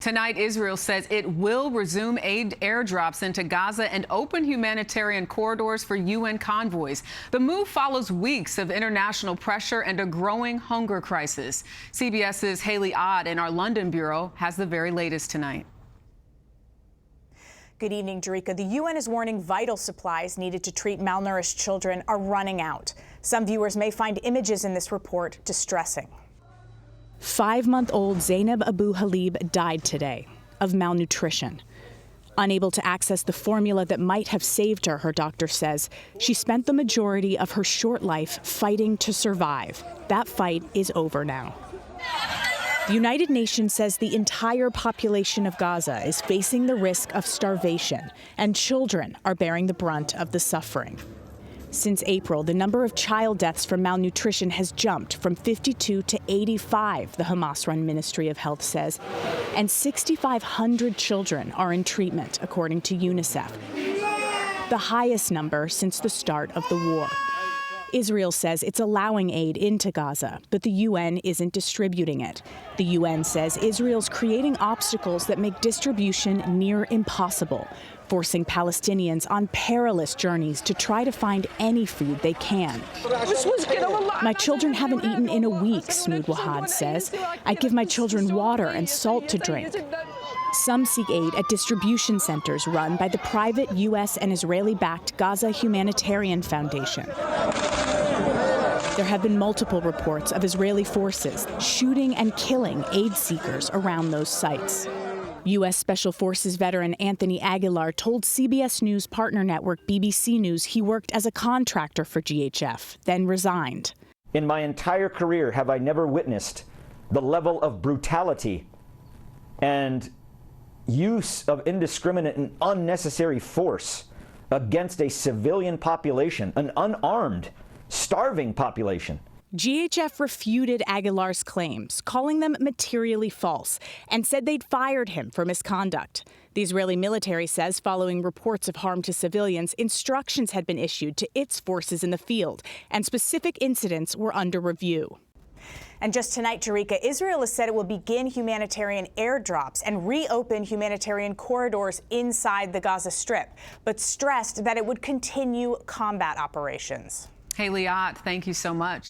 Tonight, Israel says it will resume aid airdrops into Gaza and open humanitarian corridors for UN convoys. The move follows weeks of international pressure and a growing hunger crisis. CBS's Haley Ott in our London bureau has the very latest tonight. Good evening, Jerika. The UN is warning vital supplies needed to treat malnourished children are running out. Some viewers may find images in this report distressing. 5-month-old Zainab Abu Halib died today of malnutrition. Unable to access the formula that might have saved her, her doctor says, she spent the majority of her short life fighting to survive. That fight is over now. The United Nations says the entire population of Gaza is facing the risk of starvation, and children are bearing the brunt of the suffering. Since April, the number of child deaths from malnutrition has jumped from 52 to 85, the Hamas-run Ministry of Health says, and 6,500 children are in treatment, according to UNICEF, the highest number since the start of the war. Israel says it's allowing aid into Gaza, but the UN isn't distributing it. The UN says Israel's creating obstacles that make distribution near impossible, forcing Palestinians on perilous journeys to try to find any food they can. My children haven't eaten in a week, Smood Wahad says. I give my children water and salt to drink. Some seek aid at distribution centers run by the private U.S. and Israeli-backed Gaza Humanitarian Foundation. There have been multiple reports of Israeli forces shooting and killing aid seekers around those sites. U.S. Special Forces veteran Anthony Aguilar told CBS News partner network BBC News he worked as a contractor for GHF, then resigned. In my entire career, have I never witnessed the level of brutality and use of indiscriminate and unnecessary force against a civilian population, an unarmed, starving population. GHF refuted Aguilar's claims, calling them materially false, and said they'd fired him for misconduct. The Israeli military says following reports of harm to civilians, instructions had been issued to its forces in the field, and specific incidents were under review. And just tonight, Jerika, Israel has said it will begin humanitarian airdrops and reopen humanitarian corridors inside the Gaza Strip, but stressed that it would continue combat operations. Haley Ott, thank you so much.